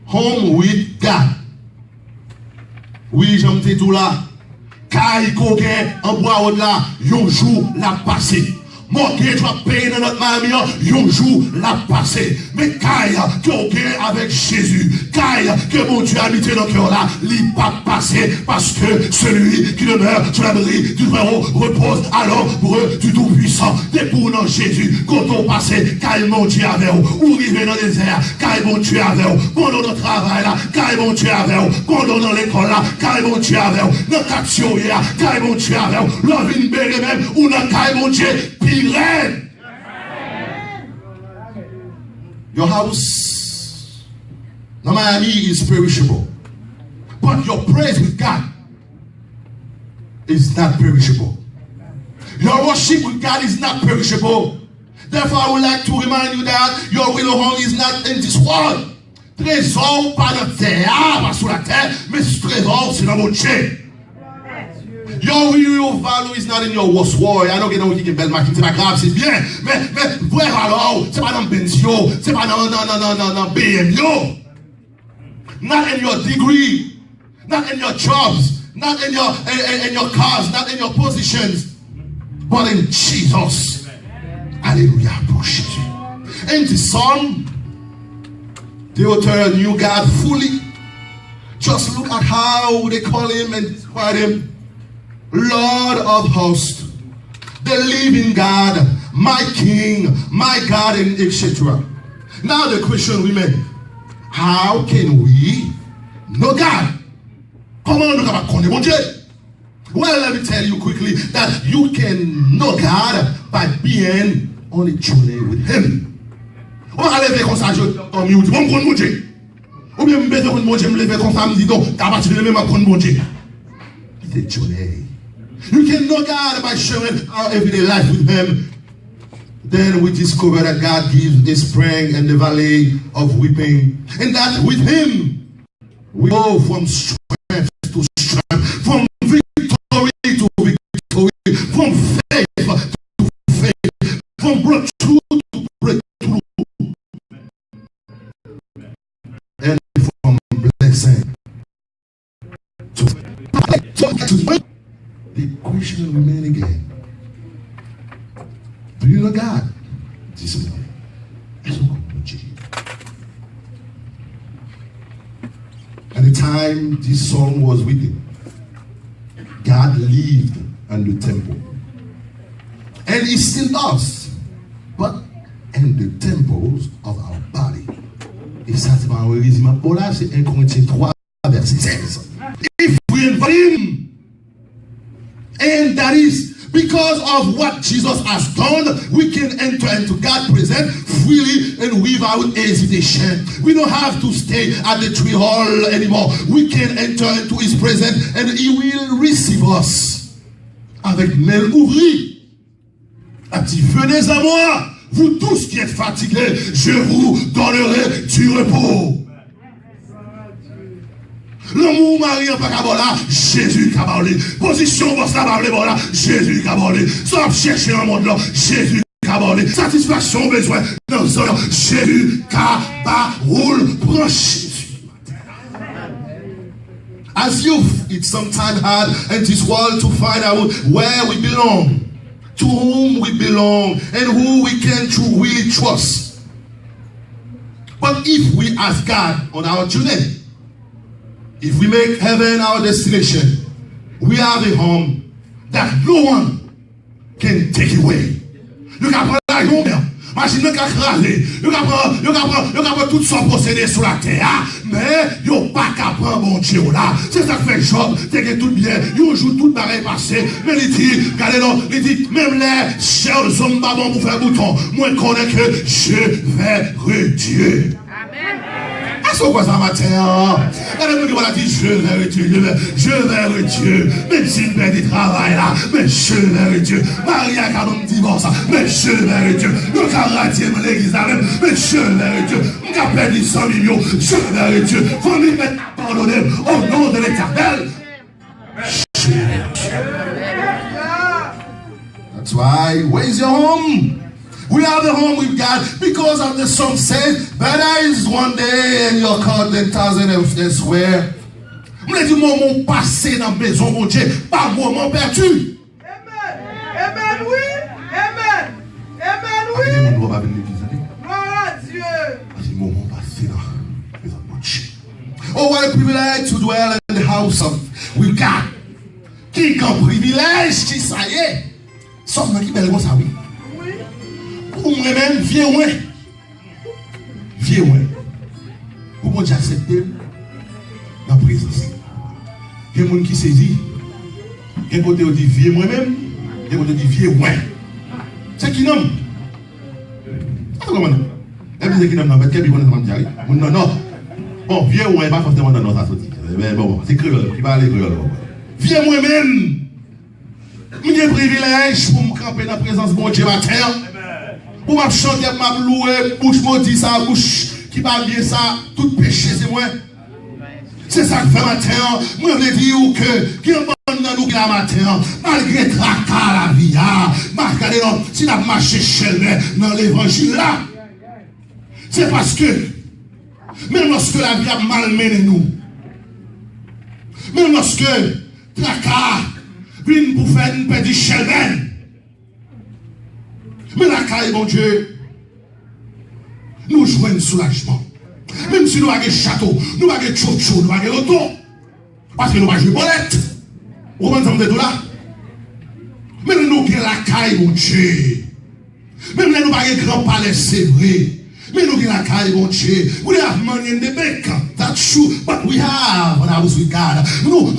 Speaker 6: Home with God. Oui, j'aime tout là. Car il coquet en bois là, yon jour la passé. Mortgage va payer dans notre Miami, yon jour la passé. Mais caille que avec Jésus, caille que mon Dieu a mis dans le cœur là, il pas passé parce que celui qui demeure sur l'abri du Très-Haut repose à l'ombre du Tout-Puissant. Dès pour dans Jésus, quand on passe, caille mon Dieu avec vous, ou rive dans le désert, caille mon Dieu avec vous, pendant notre travail là, caille mon Dieu avec vous, pendant dans l'école là, caille mon Dieu avec vous, dans le quartier là, caille mon Dieu avec vous, l'envie de bérer même, ou dans caille mon Dieu, Amen. Your house, now Miami, is perishable, but your praise with God is not perishable. Your worship with God is not perishable. Therefore, I would like to remind you that your real home is not in this world. Trésor pas de terre, pas sur la terre, mais trésor c'est dans mon Dieu. Your real value is not in your worst war. I don't get no qui belle machine, c'est pas grave, c'est bien. Mais vrai valeur, c'est pas dans Benzio, c'est pas dans BMW. Not in your degree, not in your jobs, not in your cars, not in your positions, but in Jesus. Alléluia pour Jésus. And the Son, the author knew God fully. Just look at how they call him and call him Lord of hosts, the living God, my King, my God, and etc. Now the question remains, how can we know God? Comment nous capables connaître mon Dieu? Well, let me tell you quickly that you can know God by being on a journey with Him. On va lever comme ça, je dis, bon, mon Dieu. Ou bien, je me lever mon Dieu, me lever comme ça, me dit, non, t'as pas tiré même à mon Dieu. It's a journey. You can know God by sharing our everyday life with Him. Then we discover that God gives the spring and the valley of weeping. And that with Him, we go from strength to strength, from victory to victory, from faith to faith, from breakthrough to breakthrough, and from blessing to the question remains again. Do you know God? This morning. At the time this psalm was written, God lived in the temple. And He still does. But in the temples of our body. Et ça, c'est pas un résumé. Pour là, c'est 1 Corinthiens 3, verset 16. If we invite Him, and that is because of what Jesus has done, we can enter into God's presence freely and without hesitation. We don't have to stay at the tree hall anymore. We can enter into His presence and He will receive us. Avec main ouvrie. A dit, venez à moi, vous tous qui êtes fatigués, je vous donnerai du repos. L'amour Marie en pas Jésus qui a parlé. Position pour ça parler là, Jésus qui a parlé. Sans chercher un monde là, Jésus qui a parlé. Satisfaction besoin dans un Jésus qui a parlé. Prends Jésus. As youth, it's sometimes hard in this world to find out where we belong, to whom we belong, and who we can really trust. But if we ask God on our journey, if we make heaven our destination, we have a home that no one can take away. You can prendre la journée, machine qui a crasé, you can prendre tout son possédé sur la terre, mais you pas qu'à prendre mon Dieu là. C'est ça que fait Job, c'est que tout bien, you joue tout pareil passé, mais il dit, regardez non, il dit, même les chers hommes babons pour faire bouton, moi je connais que je verrai Dieu. C'est quoi ça matin? Elle me dit, je verrai Dieu, même s'il perd du travail là, mais je verrai Dieu. Maria qui a un divorce, mais je verrai Dieu. Nous avons raté l'église là même, mais je verrai Dieu. Nous avons perdu 100 millions, je verrai Dieu. Famille m'est pardonnée au nom de l'Éternel. Je verrai Dieu. That's why, where's your home? We have the home with God because of the song says, better is one day and your caught 10,000 elsewhere. Je dis, mon passé dans la maison, mon Dieu, pas moment perdu.
Speaker 7: Amen, oui. Amen. Amen, oui. Gloire à Dieu.
Speaker 6: Mon passé dans la maison, mon Dieu. Oh, what a privilege to dwell in the house of with God. Qui est un privilège, qui ça y est. Sauf qui belle comme ça, oui. Pour moi-même, viens loin. Viens loin. Pour moi, j'accepte la présence. Il y a des gens qui saisit. Il y a des gens qui disent, viens moi-même. Il y a des gens qui disent, viens loin. C'est qui nomme? Ah, comment non? Il y a des gens qui nomme, mais non, non. Bon, viens loin, pas forcément dans notre associé. Mais bon, c'est créole, qui va aller créole. Viens moi-même. J'ai un privilège pour me camper dans la présence de mon Dieu matin. Pour me chanter, me louer, bouche maudite, sa bouche qui va bien ça, tout péché, c'est moi. C'est ça que fait matin. Moi, je veux dire que, qui est bon dans nous la matin, malgré tracas la vie, malgré si nous marché chez dans l'évangile là, c'est parce que, même lorsque la vie a malmené nous, même lorsque tracas vient pour faire une petite chèvre, mais la caille, mon Dieu, nous jouons un soulagement. Même si nous avons un château, nous avons un tchotcho, nous avons un auto. Parce que nous avons joué bolette. Vous comprenez tout là? Même nous avons la caille, mon Dieu. Même nous avons un grand palais, c'est vrai. Mais nous avons la caille, mon Dieu. Vous avez un manière de bec. That's true, but we have when I was with God. Nous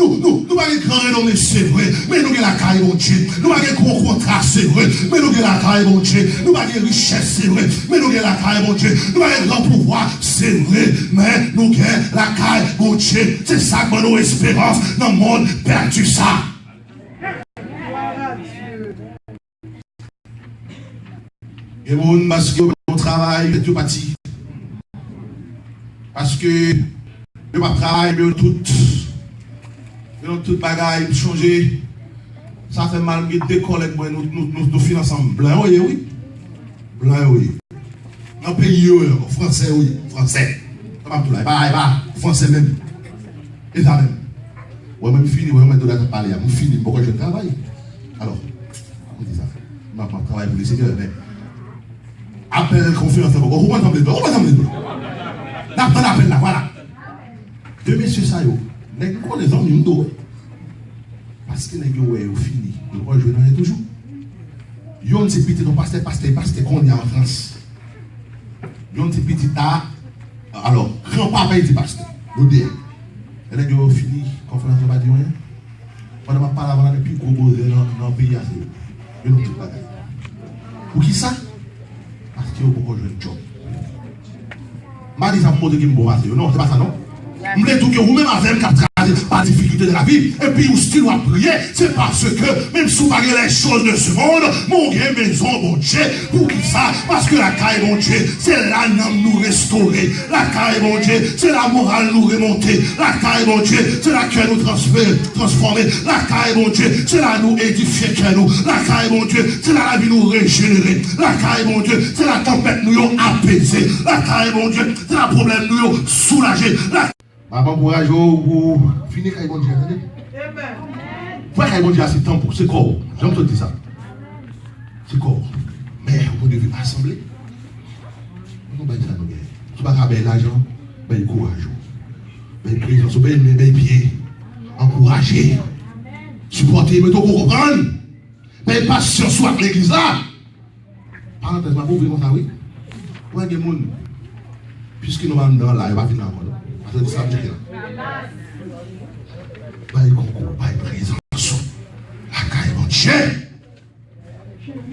Speaker 6: pas grand renommé, c'est vrai, mais nous avons la caille bon Dieu. Nous pas gros contrat, c'est vrai, mais nous avons la caille bon Dieu. Nous pas richesse, c'est vrai, mais nous avons la caille bon Dieu. Nous pas grand pouvoir, c'est vrai, mais nous avons la caille bon Dieu. C'est ça que nous espérons dans le monde perdu ça. Et bon, parce que mon travail est parti. Parce que le travail, tout bagaille changé. Ça fait mal que des collègues nous finançons ensemble. Blanc, oui. Blanc, oui. Dans le pays, français, oui. Français. Français même. Et ça même. Ouais, même fini, ouais, même de la parler. Je finis, pourquoi je travaille. Alors, on dit ça. Je ne travaille pour les seigneurs, mais. Appel confiance, on va ensemble. N'appelle là, voilà. Deux messieurs, ça y est. Nous les hommes, nous parce que nous avons fini. Nous rejoignons toujours. Nous avons petit non pasteur qu'on est en France. Nous avons petit là. Alors, grand-papa est pasteur. Nous disons. Et nous avons fini. Conférence de Badion. On n'a pas parlé depuis qu'on dans le pays. Nous avons tout bagage. Pour qui ça? Parce qu'il y a beaucoup de job. Je dis ça pour dire que je suis bon. Non, c'est pas ça, non? Je voulais tout que vous-même avez pas difficulté de la vie. Et puis, vous still à prier. C'est parce que, même si vous parlez les choses de ce monde, mon Dieu, maison, mon Dieu, pour qui ça? Parce que la caille, mon Dieu, c'est l'âme nous restaurer. La caille, mon Dieu, c'est la morale nous remonter. La caille, mon Dieu, c'est la cœur nous transformer. La caille, mon Dieu, c'est la nous édifier que nous. La caille, mon Dieu, c'est la vie nous régénérer. La caille, mon Dieu, c'est la tempête nous apaiser. La caille, mon Dieu, c'est la problème nous soulager. Maman, courage, vous finissez quand bon Dieu, attendez. Pourquoi quand bon Dieu a ce temps pour ce corps? J'aime te dire ça. Ce corps. Mais vous devez assembler. On va dire ça, nous. Tu vas avoir l'argent, ben courage. Ben présence, ben pied. Encourager. Supporter, mais tu comprendre. Ben patience soit l'église là. Parenthèse, ma pauvre, comme ça, oui. Où est-ce que monde? Puisque nous allons dans là, il va venir encore. C'est ça que je dis là. Bail concours, bail présence. La caille, mon Dieu.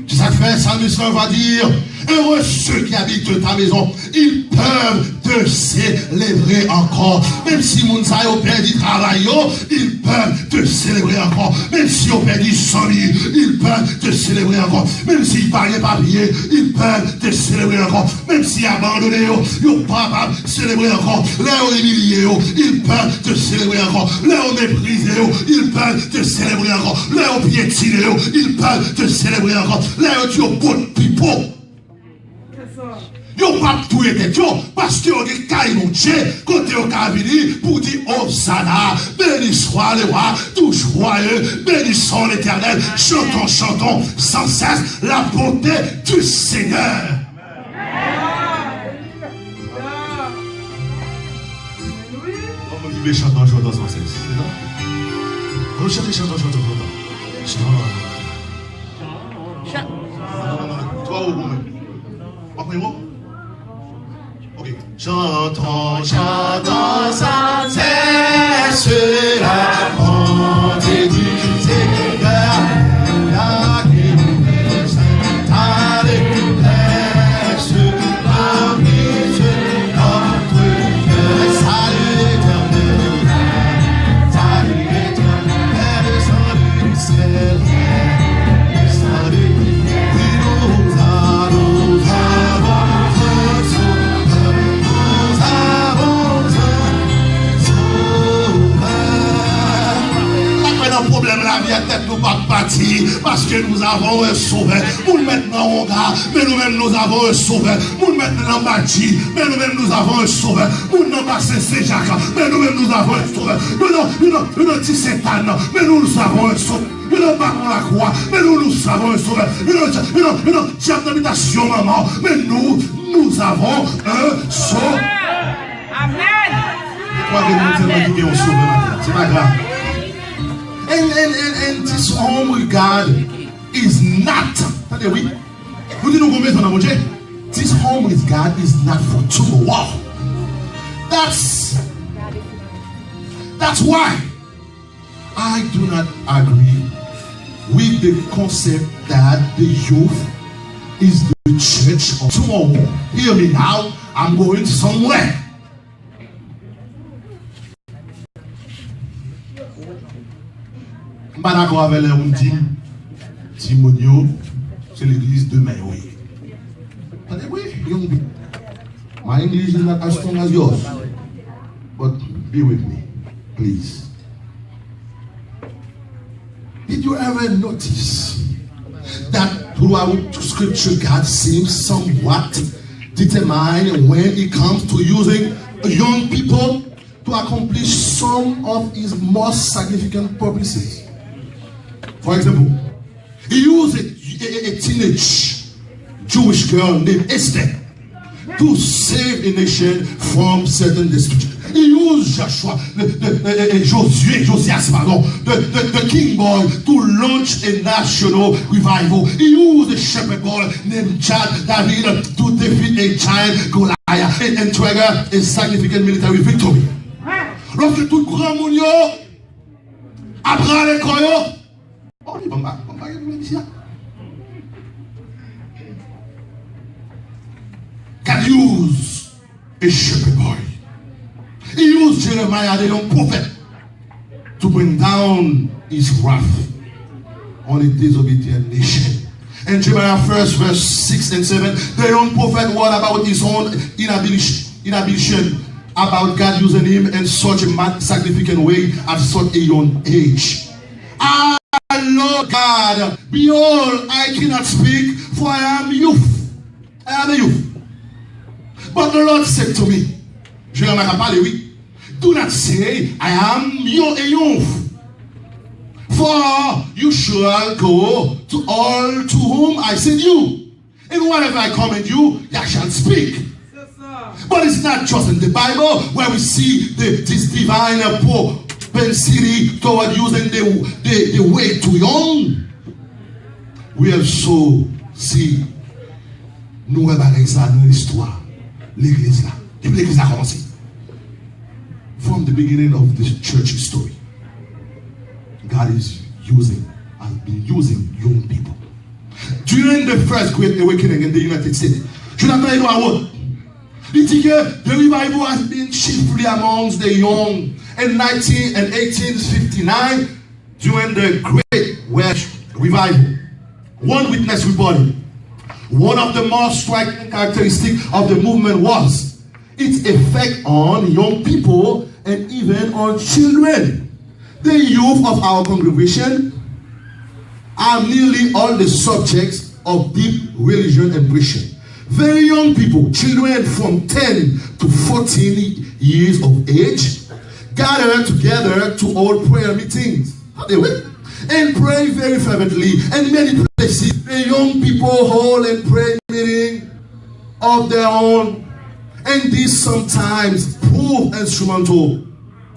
Speaker 6: C'est ça que fait Salmiste va dire, heureux ceux qui habitent ta maison, ils peuvent te célébrer encore. Même si mon sa yo perdu travail, ils peuvent te célébrer encore. Même si on perdu son lit, ils peuvent te célébrer encore. Même s'ils parlent papier, ils peuvent te célébrer encore. Même s'ils abandonnent, ils peuvent te célébrer encore. Là, humilié, ils peuvent te célébrer encore. Là, méprisé, ils peuvent te célébrer encore. Là, piétiné, ils peuvent te célébrer encore. Là, tu as beaucoup de pipeaux. Yo pas tout été parce que on dit caille mon Dieu côté au cabini pour dire Hosanna, béni soit le roi, tout joyeux, béni soit l'Éternel, chantons sans cesse la bonté du Seigneur. On dit chantons sans cesse. On chante chantons. Toi ou moi? Après moi? Ok. Chantons sans cesse la bonté du Seigneur. La grâce, alléluia, la mise notre cœur. Salut éternel, salut du ciel. La vie à tête nous pas partir parce que nous avons un sauveur. Nous maintenant on garde, mais nous-mêmes nous avons un sauveur. Nous maintenant bâti, mais nous-mêmes nous avons un sauveur. Nous n'avons pas Saint-Jacques, mais nous-mêmes nous avons un sauveur. Nous n'avons dit Satan, mais nous avons un sauveur. Nous n'avons pas la croix, mais nous avons un sauveur. Nous n'avons pas d'habitation, maman, mais nous avons un sauveur. Amen. C'est pas grave. And this home with God is not. This home with God is not for tomorrow. That's That's why I do not agree with the concept that the youth is the church of tomorrow. Hear me now, I'm going somewhere. Je ne suis pas d'accord avec les gens Timonio, c'est l'église de demain, oui. Oui, young people. My English is not as strong as yours. But be with me, please. Did you ever notice that throughout scripture God seems somewhat determined when it comes to using young people to accomplish some of his most significant purposes? For example, he used a teenage Jewish girl named Esther to save a nation from certain destruction. He used Joshua, Josias, the king boy, to launch a national revival. He used a shepherd boy named David to defeat a giant Goliath and trigger a significant military victory. Lorsque tout grand monde apprend les croyants, God used a shepherd boy. He used Jeremiah, the young prophet, to bring down his wrath on a disobedient nation. And Jeremiah 1 verse 6 and 7, the young prophet warned about his own inhibition, about God using him in such a significant way at such a young age. Lord God, behold, I cannot speak, for I am youth. I am a youth. But the Lord said to me, do not say, I am a youth. For you shall go to all to whom I send you. And whatever I command you, you shall speak. But it's not just in the Bible where we see this divine propensity toward using the way too young. We also see nous dans l'histoire. L'église là. Depuis l'église a commencé. From the beginning of the church story, God has been using young people. During the first Great Awakening in the United States, Jonathan Edwards the revival has been chiefly amongst the young. In 1859, during the Great Welsh Revival, one witness reported, one of the most striking characteristics of the movement was its effect on young people and even on children. The youth of our congregation are nearly all the subjects of deep religion and preaching. Very young people, children from 10 to 14 years of age, gather together to hold prayer meetings. And pray very fervently. And many places, the young people hold and pray meeting of their own. And this sometimes prove instrumental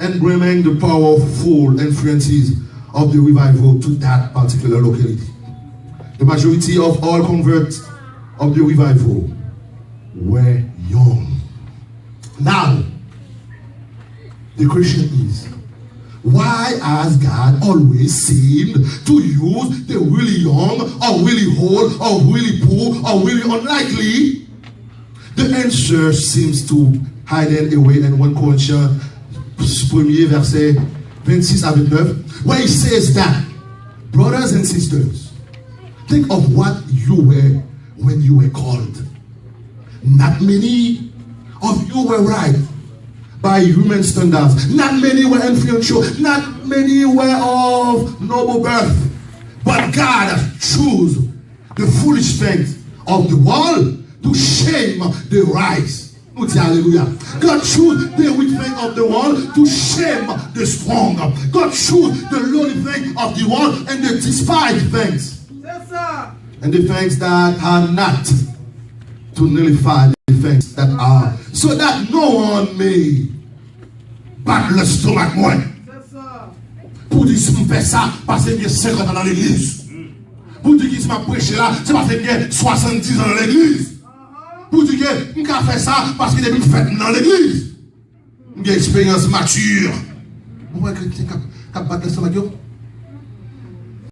Speaker 6: in bringing the powerful influences of the revival to that particular locality. The majority of all converts of the revival were young. Now, the question is, why has God always seemed to use the really young, or really old, or really poor, or really unlikely? The answer seems to hide away in 1 Corinthians 1 verset 26 à 29, where he says that, brothers and sisters, think of what you were when you were called. Not many of you were right by human standards. Not many were influential. Not many were of noble birth. But God chose the foolish things of the world to shame the wise. Hallelujah. God chose the weak thing of the world to shame the strong. God chose the lowly thing of the world and the despised things.
Speaker 7: Yes, sir.
Speaker 6: And the things that are not, to nullify the things that are, so that no one may battre le stomac moins. Pour dire si je fais ça, parce qu'il y a 50 ans dans l'église. Pour dire que si je prêche là, c'est parce qu'il y a 70 ans dans l'église. Pour dire que je fais ça, parce qu'il y a une fête dans l'église. Une expérience mature Vous voyez chrétien qui a battu ensemble avec eux?